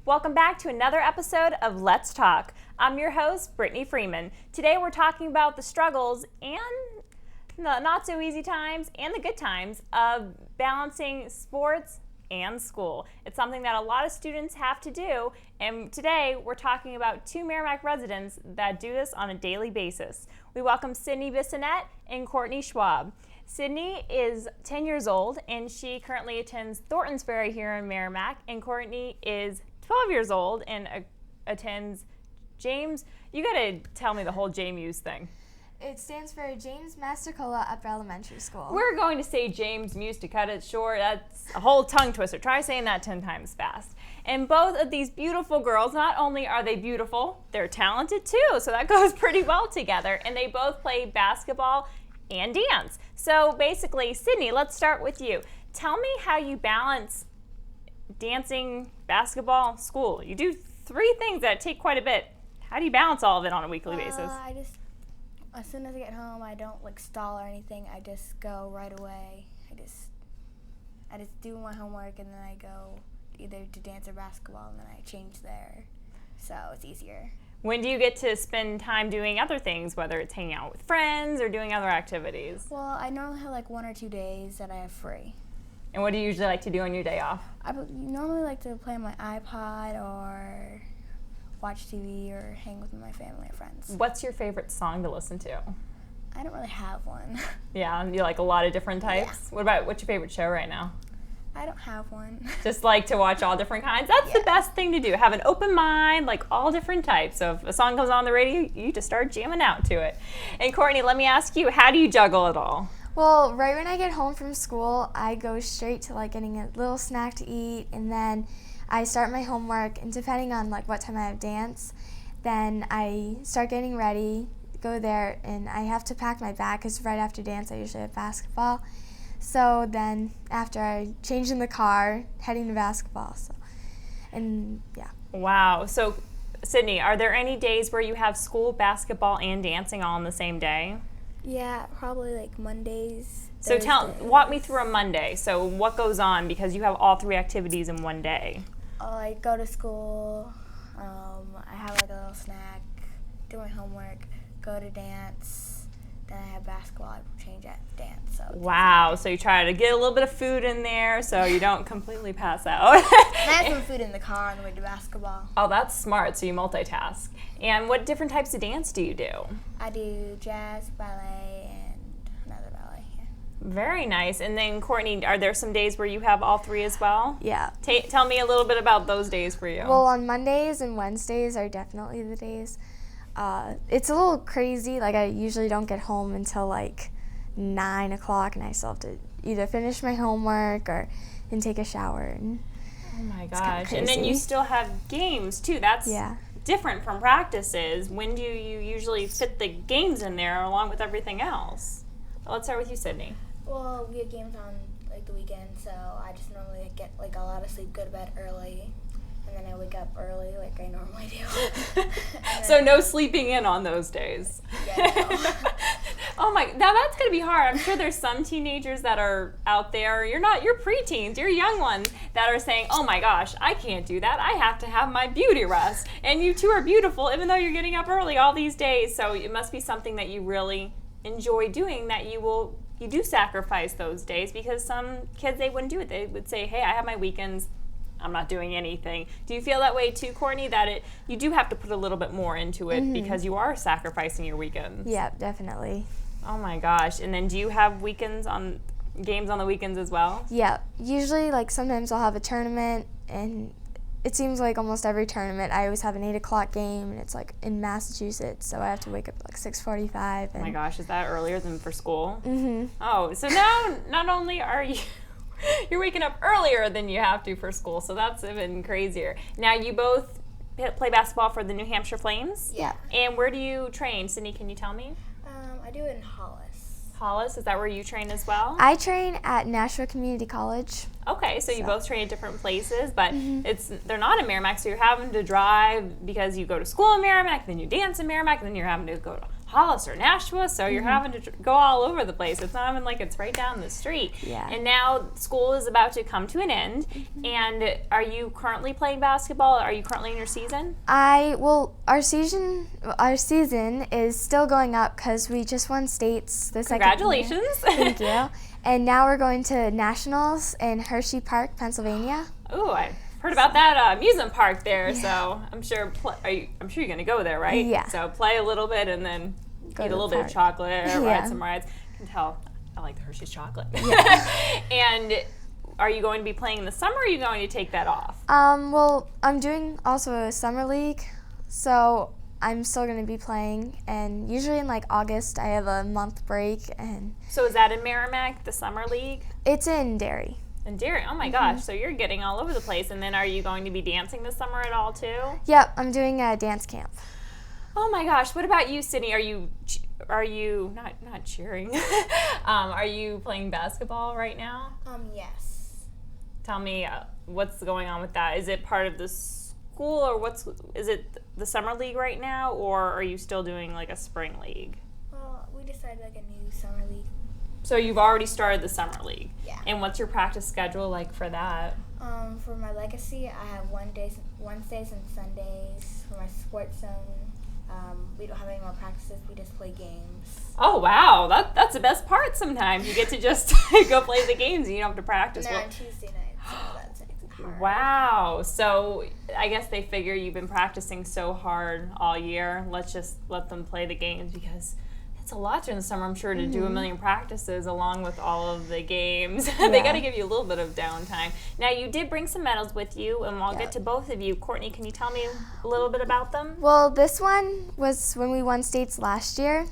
Welcome back to another episode of Let's Talk. I'm your host, Brittany Freeman. Today we're talking about the struggles and the not so easy times and the good times of balancing sports and school. It's something that a lot of students have to do, and today we're talking about two Merrimack residents that do this on a daily basis. We welcome Syndey Bissonette and Courtney Schaub. Syndey is 10 years old and she currently attends Thornton's Ferry here in Merrimack, and Courtney is 12 years old and attends James. You gotta tell me the whole JMU's thing. It stands for James Mastercola Upper Elementary School. We're going to say James Muse to cut it short. That's a whole tongue twister. Try saying that 10 times fast. And both of these beautiful girls, not only are they beautiful, they're talented too. So that goes pretty well together. And they both play basketball and dance. So basically, Syndey, let's start with you. Tell me how you balance dancing, basketball, school. You do three things that take quite a bit. How do you balance all of it on a weekly basis? As soon as I get home, I don't stall or anything. I just go right away. I just do my homework, and then I go either to dance or basketball, and then I change there. So it's easier. When do you get to spend time doing other things, whether it's hanging out with friends or doing other activities? Well, I normally have 1 or 2 days that I have free. And what do you usually like to do on your day off? I normally like to play on my iPod or watch TV or hang with my family or friends. What's your favorite song to listen to? I don't really have one. Yeah, you like a lot of different types? Yeah. What's your favorite show right now? I don't have one. Just like to watch all different kinds? That's the best thing to do. Have an open mind, like all different types. So if a song comes on the radio, you just start jamming out to it. And Courtney, let me ask you, how do you juggle it all? Well, right when I get home from school, I go straight to getting a little snack to eat, and then I start my homework, and depending on what time I have dance, then I start getting ready, go there, and I have to pack my bag because right after dance I usually have basketball. So then after I change in the car, heading to basketball. Wow. So Syndey, are there any days where you have school, basketball, and dancing all on the same day? Yeah, probably Mondays. So walk me through a Monday. So what goes on because you have all three activities in one day? I go to school, I have a little snack, do my homework, go to dance, then I have basketball, I change at dance. So wow, so you try to get a little bit of food in there so you don't completely pass out. I have some food in the car on the way to basketball. Oh, that's smart, so you multitask. And what different types of dance do you do? I do jazz, ballet, and another ballet. Yeah. Very nice. And then Courtney, are there some days where you have all three as well? Yeah. Tell me a little bit about those days for you. Well, on Mondays and Wednesdays are definitely the days. It's a little crazy. I usually don't get home until 9 o'clock, and I still have to either finish my homework and take a shower. And oh my gosh. And then you still have games too. That's different from practices. When do you usually fit the games in there along with everything else? Well, let's start with you, Syndey. Well, we have games on the weekend, so I just normally get a lot of sleep, go to bed early, and then I wake up early like I normally do. So no sleeping in on those days. Yeah, no. Oh my, now that's gonna be hard. I'm sure there's some teenagers that are out there, you're preteens, you're young ones that are saying, oh my gosh, I can't do that. I have to have my beauty rest. And you two are beautiful even though you're getting up early all these days. So it must be something that you really enjoy doing, that you do sacrifice those days, because some kids, they wouldn't do it. They would say, hey, I have my weekends, I'm not doing anything. Do you feel that way too, Courtney, that you do have to put a little bit more into it because you are sacrificing your weekends? Yeah, definitely. Oh my gosh. And then do you have games on the weekends as well? Yeah, usually sometimes I'll have a tournament, and it seems like almost every tournament I always have an 8 o'clock game, and it's in Massachusetts, so I have to wake up at 6:45. Oh my gosh, is that earlier than for school? Mm-hmm. Oh, so now not only are you're waking up earlier than you have to for school, so that's even crazier. Now you both play basketball for the New Hampshire Flames? Yeah. And where do you train? Syndey, can you tell me? I do it in Hollis. Hollis, is that where you train as well? I train at Nashua Community College. Okay, so you both train at different places, but they're not in Merrimack, so you're having to drive because you go to school in Merrimack, then you dance in Merrimack, and then you're having to go to Hollis or Nashua, so you're having to go all over the place. It's not even like it's right down the street. Yeah. And now school is about to come to an end. And are you currently playing basketball? Are you currently in your season? Our season is still going up because we just won states the second year. Congratulations. Thank you. And now we're going to nationals in Hershey Park, Pennsylvania. Ooh, I heard about that amusement park there. So I'm sure you're going to go there, right? Yeah. So play a little bit and then Go eat to a little the bit of chocolate or ride Yeah. some rides. I can tell I like the Hershey's chocolate. Yeah. And are you going to be playing in the summer or are you going to take that off? I'm doing also a summer league, so I'm still going to be playing. And usually in like August, I have a month break, and So is that in Merrimack, the summer league? it's in Derry. In Derry? Oh my gosh, so you're getting all over the place. And then are you going to be dancing this summer at all too? Yep, I'm doing a dance camp. Oh my gosh, what about you, Syndey? Are you not cheering? Are you playing basketball right now? Yes. Tell me what's going on with that. Is it part of the school or is it the summer league right now, or are you still doing like a spring league? Well, we decided like a new summer league. So you've already started the summer league. Yeah. And what's your practice schedule like for that? For my legacy, I have Wednesdays and Sundays. For my sports zone, we don't have any more practices. We just play games. Oh wow, that's the best part. Sometimes you get to just go play the games and you don't have to practice. And they're on Tuesday nights, so that's hard. Wow. So I guess they figure you've been practicing so hard all year. Let's just let them play the games because it's a lot during the summer, I'm sure, to do a million practices along with all of the games. They Yeah. got to give you a little bit of downtime. Now, you did bring some medals with you, and I'll get to both of you. Courtney, can you tell me a little bit about them? Well, this one was when we won states last year,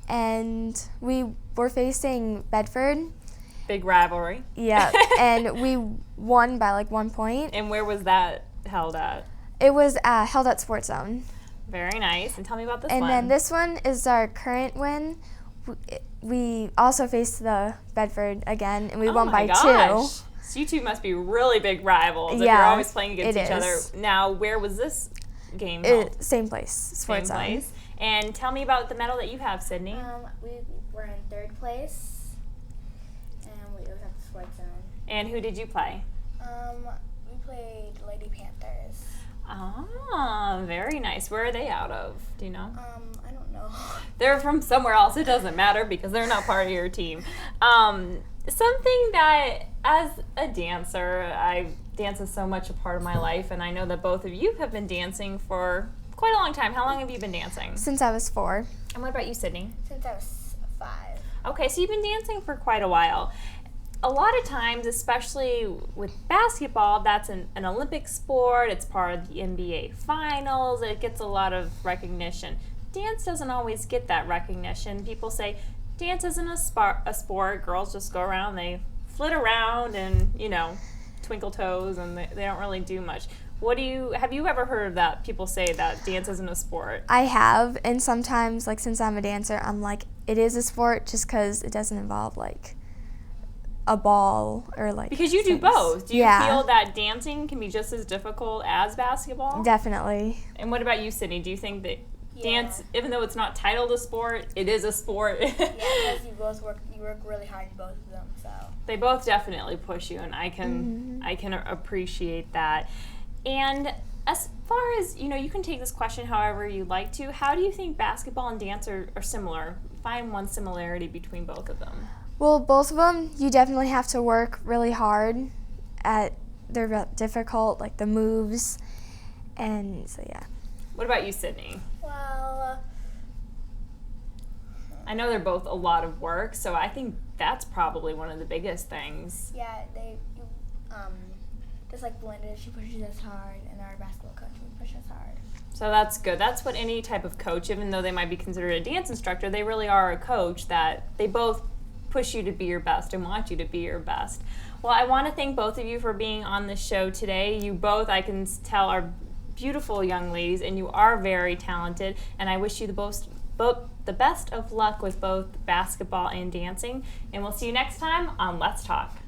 and we were facing Bedford. Big rivalry. Yeah, and we won by like 1 point. And where was that held at? It was held at Sports Zone. Very nice. And tell me about this And one. then this one is our current win. We also faced the Bedford again, and we won by 2. So you two must be really big rivals if you're Yeah, always playing against it each is. other. Now, where was this game held? Same place, Same Sports Zone. place. And tell me about the medal that you have, Syndey. We were in 3rd place, and it was at the sports zone. And who did you play? We played Lady Panthers. Ah, very nice. Where are they out of? Do you know? I don't know. They're from somewhere else. It doesn't matter because they're not part of your team. Something that, as a dancer, dance is so much a part of my life, and I know that both of you have been dancing for quite a long time. How long have you been dancing? Since I was 4. And what about you, Syndey? Since I was 5. Okay, so you've been dancing for quite a while. A lot of times, especially with basketball, that's an Olympic sport. It's part of the NBA finals. It gets a lot of recognition. Dance doesn't always get that recognition. People say dance isn't a sport. Girls just go around, they flit around and, twinkle toes, and they don't really do much. Have you ever heard of that? People say that dance isn't a sport. I have, and sometimes, like, since I'm a dancer, I'm like, it is a sport just because it doesn't involve, like, a ball or, like, Because you do things. both. Do you Yeah. feel that dancing can be just as difficult as basketball? Definitely. And what about you, Syndey? Do you think that Yeah. dance, even though it's not titled a sport, it is a sport? Yeah, because you work really hard in both of them, so. They both definitely push you, and I can appreciate that. And as far as, you can take this question however you like to. How do you think basketball and dance are similar? Find one similarity between both of them. Well, both of them, you definitely have to work really hard at. They're difficult, like the moves, and so yeah. What about you, Syndey? Well, I know they're both a lot of work, so I think that's probably one of the biggest things. yeah, just like Belinda, she pushes us hard, and our basketball coach will push us hard. So that's good. That's what any type of coach, even though they might be considered a dance instructor, they really are a coach that they both push you to be your best and want you to be your best. Well, I want to thank both of you for being on the show today. You both, I can tell, are beautiful young ladies, and you are very talented, and I wish you the best of luck with both basketball and dancing. And we'll see you next time on Let's Talk.